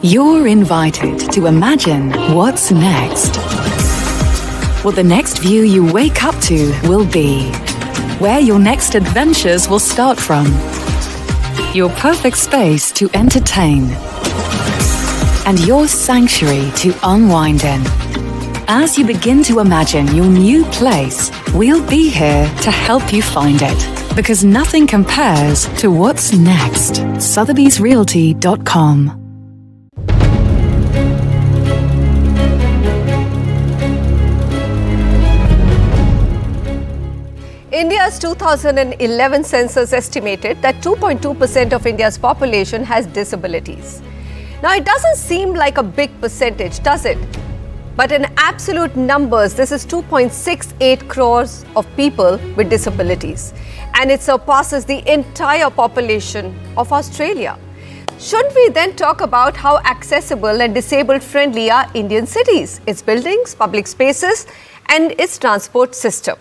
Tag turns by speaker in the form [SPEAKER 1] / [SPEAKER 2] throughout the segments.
[SPEAKER 1] You're invited to imagine what's next. What the next view you wake up to will be. Where your next adventures will start from. Your perfect space to entertain. And your sanctuary to unwind in. As you begin to imagine your new place, we'll be here to help you find it. Because nothing compares to what's next. Sotheby'sRealty.com.
[SPEAKER 2] India's 2011 census estimated that 2.2% of India's population has disabilities. Now, it doesn't seem like a big percentage, does it? But in absolute numbers, this is 2.68 crores of people with disabilities. And it surpasses the entire population of Australia. Shouldn't we then talk about how accessible and disabled-friendly are Indian cities, its buildings, public spaces, and its transport system?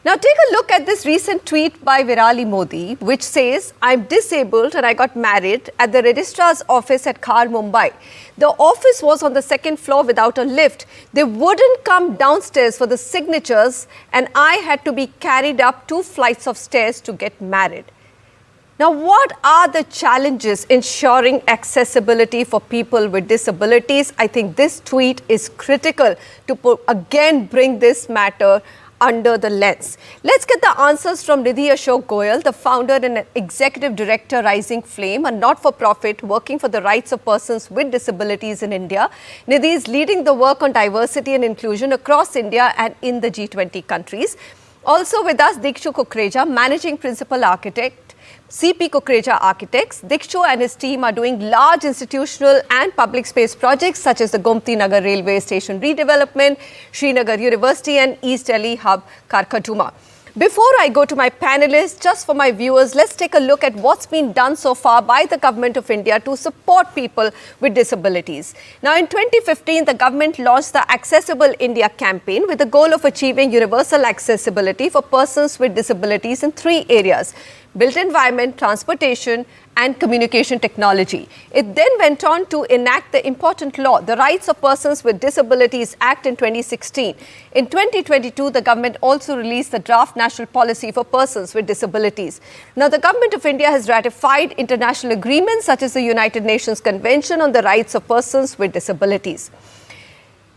[SPEAKER 2] Now take a look at this recent tweet by Virali Modi, which says, "I'm disabled and I got married at the registrar's office at Khar, Mumbai. The office was on the second floor without a lift. They wouldn't come downstairs for the signatures and I had to be carried up 2 flights of stairs to get married." Now, what are the challenges ensuring accessibility for people with disabilities? I think this tweet is critical to again bring this matter under the lens. Let's get the answers from Nidhi Ashok Goyal, the founder and executive director, Rising Flame, a not-for-profit working for the rights of persons with disabilities in India. Nidhi is leading the work on diversity and inclusion across India and in the G20 countries. Also with us, Dikshu Kukreja, managing principal architect, CP Kukreja Architects. Dikshu and his team are doing large institutional and public space projects such as the Gomti Nagar Railway Station redevelopment, Srinagar University and East Delhi Hub Karkatuma. Before I go to my panelists, just for my viewers, let's take a look at what's been done so far by the Government of India to support people with disabilities. Now, in 2015, the government launched the Accessible India campaign with the goal of achieving universal accessibility for persons with disabilities in 3 areas: built environment, transportation, and communication technology. It then went on to enact the important law, the Rights of Persons with Disabilities Act in 2016. In 2022, the government also released the draft national policy for persons with disabilities. Now, the government of India has ratified international agreements such as the United Nations Convention on the Rights of Persons with Disabilities.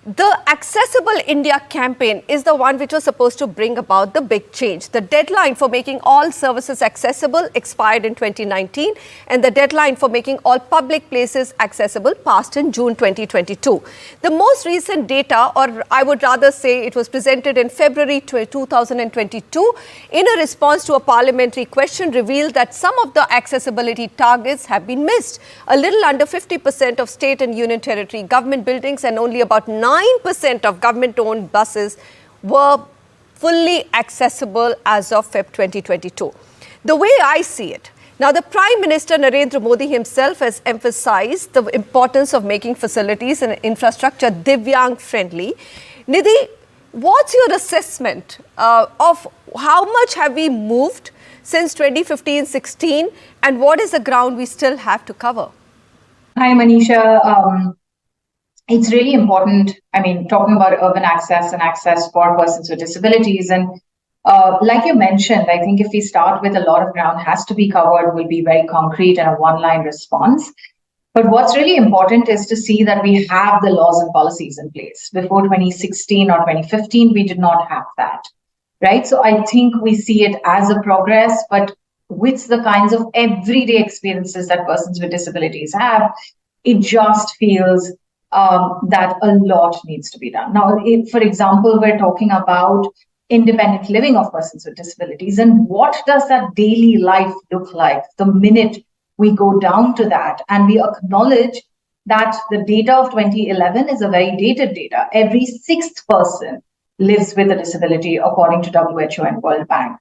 [SPEAKER 2] The Accessible India campaign is the one which was supposed to bring about the big change. The deadline for making all services accessible expired in 2019, and the deadline for making all public places accessible passed in June 2022. The most recent data, or I would rather say it was presented in February 2022, in a response to a parliamentary question, revealed that some of the accessibility targets have been missed. A little under 50% of state and union territory government buildings and only about 9% of government-owned buses were fully accessible as of Feb 2022. The way I see it, now the Prime Minister Narendra Modi himself has emphasized the importance of making facilities and infrastructure Divyang friendly. Nidhi, what's your assessment of how much have we moved since 2015-16 and what is the ground we still have to cover?
[SPEAKER 3] Hi, Manisha. It's really important, talking about urban access and access for persons with disabilities. And like you mentioned, I think if we start with a lot of ground has to be covered, will be very concrete and a one-line response. But what's really important is to see that we have the laws and policies in place. Before 2016 or 2015, we did not have that, right? So I think we see it as a progress, but with the kinds of everyday experiences that persons with disabilities have, it just feels that a lot needs to be done. Now, if, for example, we're talking about independent living of persons with disabilities, and what does that daily life look like the minute we go down to that and we acknowledge that the data of 2011 is a very dated data. Every 6th person lives with a disability according to WHO and World Bank.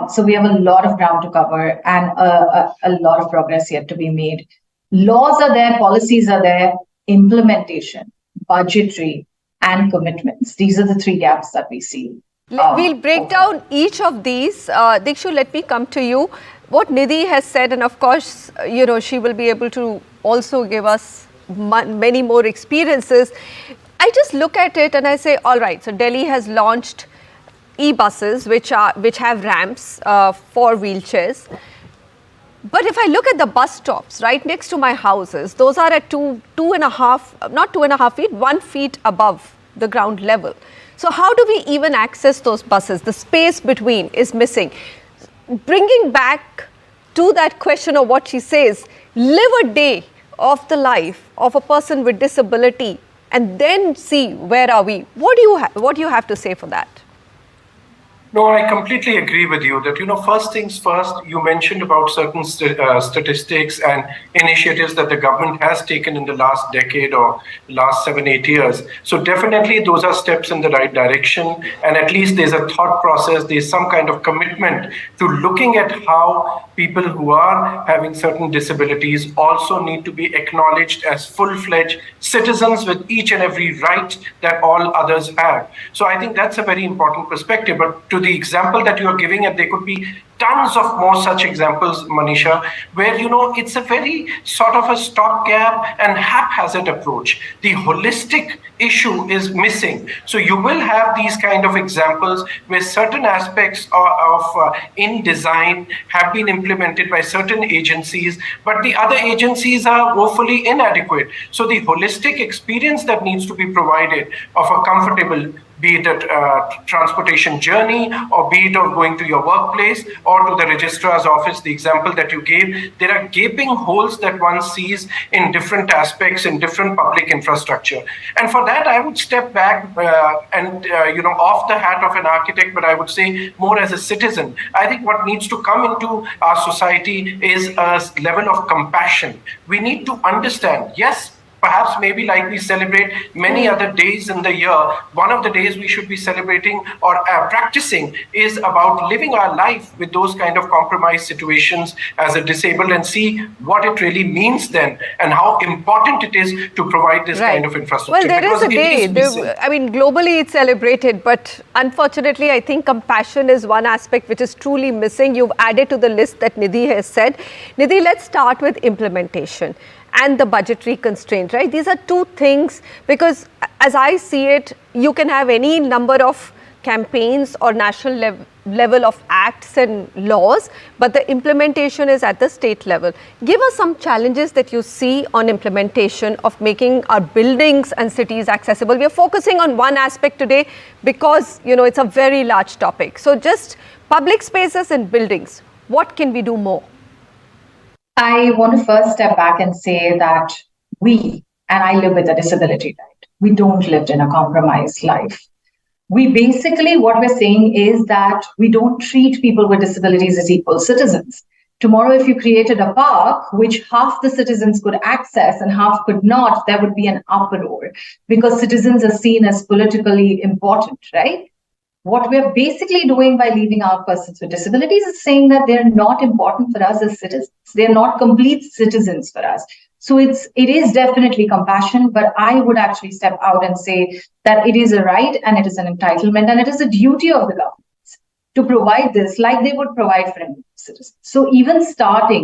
[SPEAKER 3] So we have a lot of ground to cover and a lot of progress yet to be made. Laws are there, policies are there, implementation, budgetary, and commitments. These are the 3 gaps that we see.
[SPEAKER 2] We'll break down each of these. Dikshu, let me come to you. What Nidhi has said, and of course, she will be able to also give us many more experiences. I just look at it and I say, all right, so Delhi has launched e-buses which have ramps for wheelchairs. But if I look at the bus stops right next to my houses, those are at not 2.5 feet, 1 feet above the ground level. So how do we even access those buses? The space between is missing. Bringing back to that question of what she says, live a day of the life of a person with disability and then see where are we. What do you have to say for that?
[SPEAKER 4] No, I completely agree with you that, first things first, you mentioned about certain statistics and initiatives that the government has taken in the last decade or last 7-8 years. So definitely those are steps in the right direction. And at least there's a thought process, there's some kind of commitment to looking at how people who are having certain disabilities also need to be acknowledged as full-fledged citizens with each and every right that all others have. So I think that's a very important perspective. But to the example that you are giving, and there could be tons of more such examples, Manisha, where, it's a very sort of a stopgap and haphazard approach. The holistic issue is missing. So you will have these kind of examples where certain aspects of in design have been implemented by certain agencies, but the other agencies are woefully inadequate. So the holistic experience that needs to be provided of a comfortable, be it a transportation journey or be it of going to your workplace or to the registrar's office, the example that you gave, there are gaping holes that one sees in different aspects in different public infrastructure. And for that, I would step back and off the hat of an architect, but I would say more as a citizen. I think what needs to come into our society is a level of compassion. We need to understand, yes, perhaps maybe like we celebrate many other days in the year, one of the days we should be celebrating or practicing is about living our life with those kind of compromised situations as a disabled and see what it really means then and how important it is to provide this kind of infrastructure.
[SPEAKER 2] Well, there is a day. Globally it's celebrated, but unfortunately I think compassion is one aspect which is truly missing. You've added to the list that Nidhi has said. Nidhi, let's start with implementation and the budgetary constraint, right? These are two things, because as I see it, you can have any number of campaigns or national level of acts and laws, but the implementation is at the state level. Give us some challenges that you see on implementation of making our buildings and cities accessible. We are focusing on one aspect today because, it's a very large topic. So just public spaces and buildings, what can we do more?
[SPEAKER 3] I want to first step back and say that and I live with a disability, right? We don't live in a compromised life. We basically, what we're saying is that we don't treat people with disabilities as equal citizens. Tomorrow, if you created a park which half the citizens could access and half could not, there would be an uproar because citizens are seen as politically important, right? What we're basically doing by leaving out persons with disabilities is saying that they're not important for us as citizens. They're not complete citizens for us. So it is definitely compassion, but I would actually step out and say that it is a right and it is an entitlement and it is a duty of the government to provide this like they would provide for any citizen. So even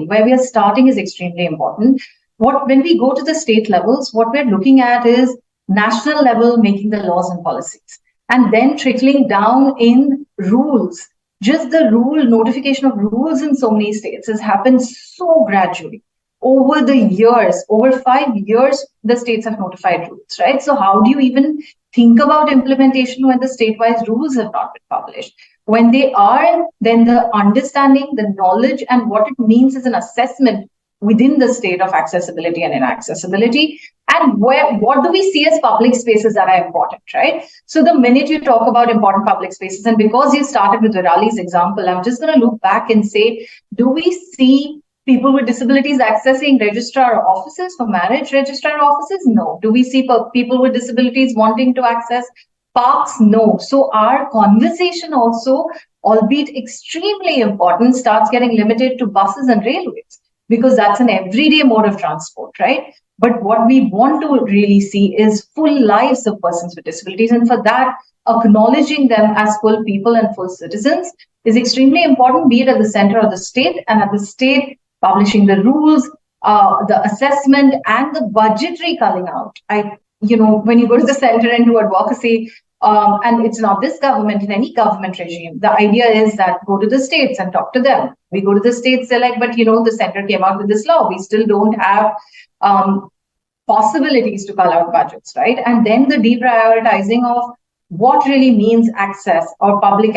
[SPEAKER 3] where we are starting is extremely important. When we go to the state levels, what we're looking at is national level making the laws and policies. And then trickling down in rules. Just the notification of rules in so many states has happened so gradually. Over the years, over 5 years, the states have notified rules, right? So how do you even think about implementation when the state-wise rules have not been published? When they are, then the understanding, the knowledge, and what it means is an assessment within the state of accessibility and inaccessibility. And what do we see as public spaces that are important, right? So the minute you talk about important public spaces, and because you started with Virali's example, I'm just going to look back and say, do we see people with disabilities accessing registrar offices for marriage registrar offices? No. Do we see people with disabilities wanting to access parks? No. So our conversation also, albeit extremely important, starts getting limited to buses and railways, because that's an everyday mode of transport, right? But what we want to really see is full lives of persons with disabilities. And for that, acknowledging them as full people and full citizens is extremely important, be it at the center of the state, and at the state, publishing the rules, the assessment and the budgetary culling out. When you go to the center and do advocacy, and it's not this government, in any government regime, the idea is that go to the states and talk to them. We go to the states, they're like, but the center came out with this law. We still don't have possibilities to cull out budgets, right? And then the deprioritizing of what really means access or public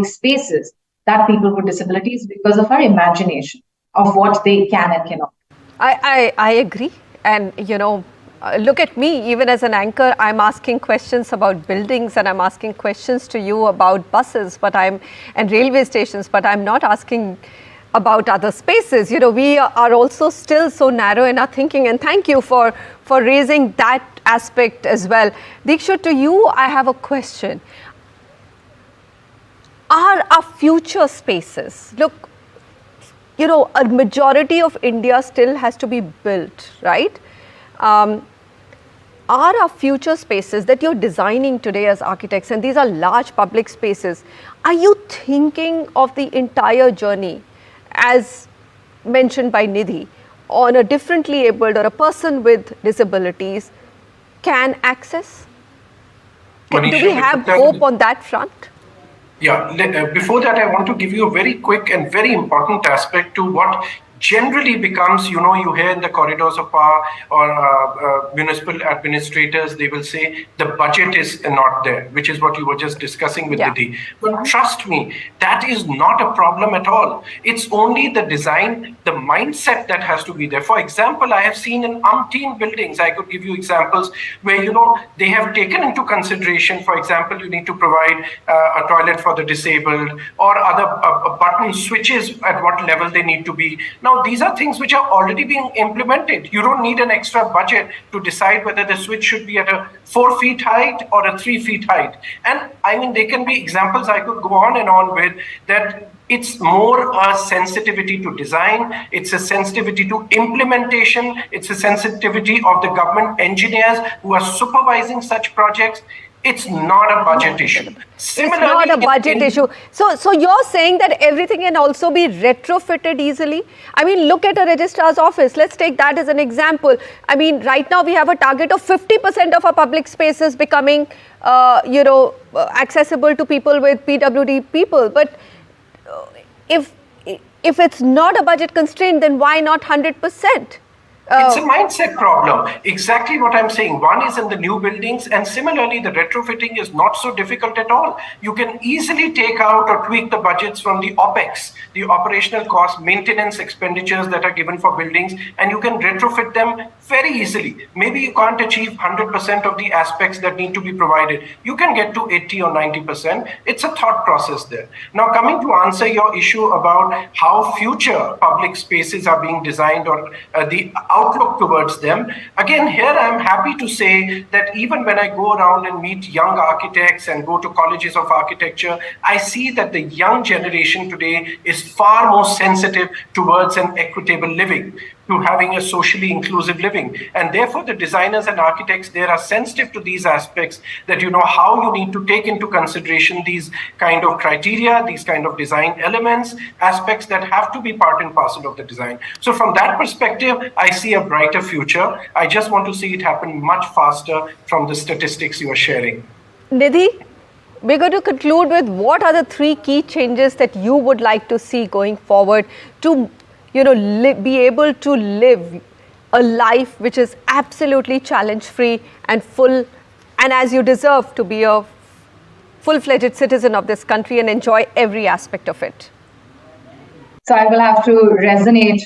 [SPEAKER 3] spaces that people with disabilities, because of our imagination of what they can and cannot.
[SPEAKER 2] I agree. And, look at me, even as an anchor, I'm asking questions about buildings and I'm asking questions to you about buses, and railway stations, but I'm not asking about other spaces. We are also still so narrow in our thinking, and thank you for raising that aspect as well. Dikshu, to you, I have a question. Are our future spaces, look, a majority of India still has to be built, right? Are our future spaces that you're designing today as architects, and these are large public spaces, are you thinking of the entire journey, as mentioned by Nidhi, on a differently abled or a person with disabilities can access?
[SPEAKER 4] Manisha,
[SPEAKER 2] do we have hope on that front?
[SPEAKER 4] Yeah, before that, I want to give you a very quick and very important aspect to what generally becomes, you hear in the corridors of power or municipal administrators, they will say the budget is not there, which is what you were just discussing with Nidhi. But trust me, that is not a problem at all. It's only the design, the mindset that has to be there. For example, I have seen in umpteen buildings, I could give you examples where, they have taken into consideration, for example, you need to provide a toilet for the disabled or other button switches at what level they need to be. Now, these are things which are already being implemented. You don't need an extra budget to decide whether the switch should be at a 4 feet height or a 3 feet height. And I mean, there can be examples I could go on and on with that. It's more a sensitivity to design. It's a sensitivity to implementation. It's a sensitivity of the government engineers who are supervising such projects. It's not a budget issue.
[SPEAKER 2] Similarly, it's not a budget issue. So you're saying that everything can also be retrofitted easily? I mean, look at a registrar's office. Let's take that as an example. I mean, right now we have a target of 50% of our public spaces becoming, accessible to people with PwD people. But if it's not a budget constraint, then why not 100%?
[SPEAKER 4] It's a mindset problem. Exactly what I'm saying. One is in the new buildings, and similarly, the retrofitting is not so difficult at all. You can easily take out or tweak the budgets from the OPEX, the operational cost, maintenance expenditures that are given for buildings, and you can retrofit them very easily. Maybe you can't achieve 100% of the aspects that need to be provided. You can get to 80 or 90%. It's a thought process there. Now, coming to answer your issue about how future public spaces are being designed or the outlook towards them. Again, here I'm happy to say that even when I go around and meet young architects and go to colleges of architecture, I see that the young generation today is far more sensitive towards an equitable living, to having a socially inclusive living. And therefore, the designers and architects there are sensitive to these aspects, that how you need to take into consideration these kind of criteria, these kind of design elements, aspects that have to be part and parcel of the design. So from that perspective, I see a brighter future. I just want to see it happen much faster from the statistics you are sharing.
[SPEAKER 2] Nidhi, we're going to conclude with what are the 3 key changes that you would like to see going forward to be able to live a life which is absolutely challenge-free and full, and as you deserve to be a full-fledged citizen of this country and enjoy every aspect of it.
[SPEAKER 3] So I will have to resonate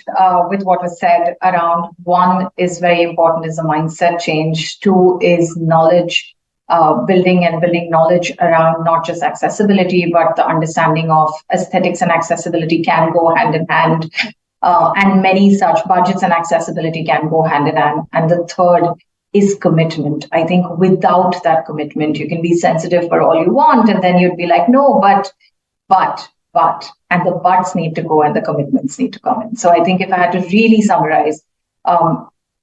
[SPEAKER 3] with what was said around 1 is very important, is a mindset change. 2 is knowledge, building knowledge around not just accessibility, but the understanding of aesthetics and accessibility can go hand in hand. And many such budgets and accessibility can go hand in hand. And the 3rd is commitment. I think without that commitment, you can be sensitive for all you want, and then you'd be like, no, but, and the buts need to go and the commitments need to come in. So I think if I had to really summarize,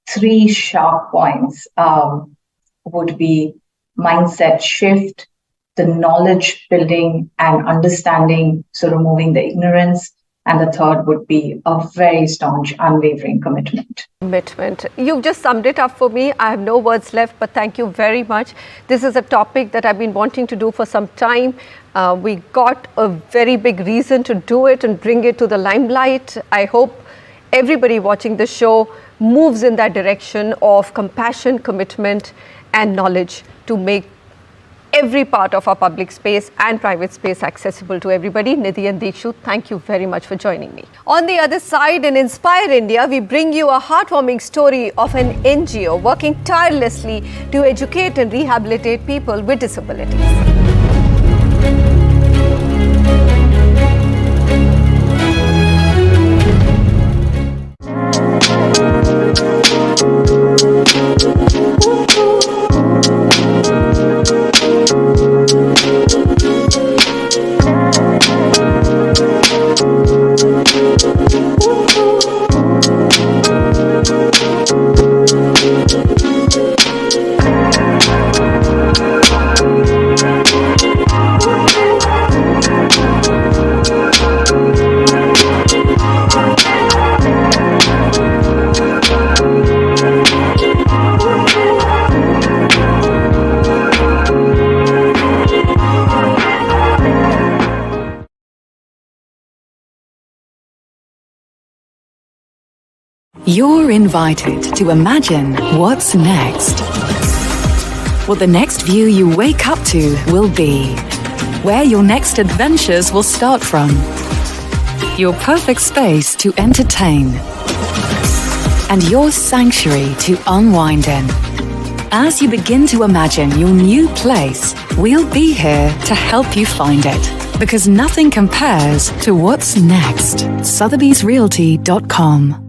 [SPEAKER 3] 3 sharp points would be mindset shift, the knowledge building and understanding, so removing the ignorance, And the third would be a very staunch, unwavering commitment.
[SPEAKER 2] You've just summed it up for me. I have no words left, but thank you very much. This is a topic that I've been wanting to do for some time. We got a very big reason to do it and bring it to the limelight. I hope everybody watching the show moves in that direction of compassion, commitment, and knowledge to make every part of our public space and private space accessible to everybody. Nidhi and Dikshu, thank you very much for joining me. On the other side, in Inspire India, we bring you a heartwarming story of an NGO working tirelessly to educate and rehabilitate people with disabilities.
[SPEAKER 1] You're invited to imagine what's next. What the next view you wake up to will be. Where your next adventures will start from. Your perfect space to entertain. And your sanctuary to unwind in. As you begin to imagine your new place, we'll be here to help you find it. Because nothing compares to what's next. Sotheby'sRealty.com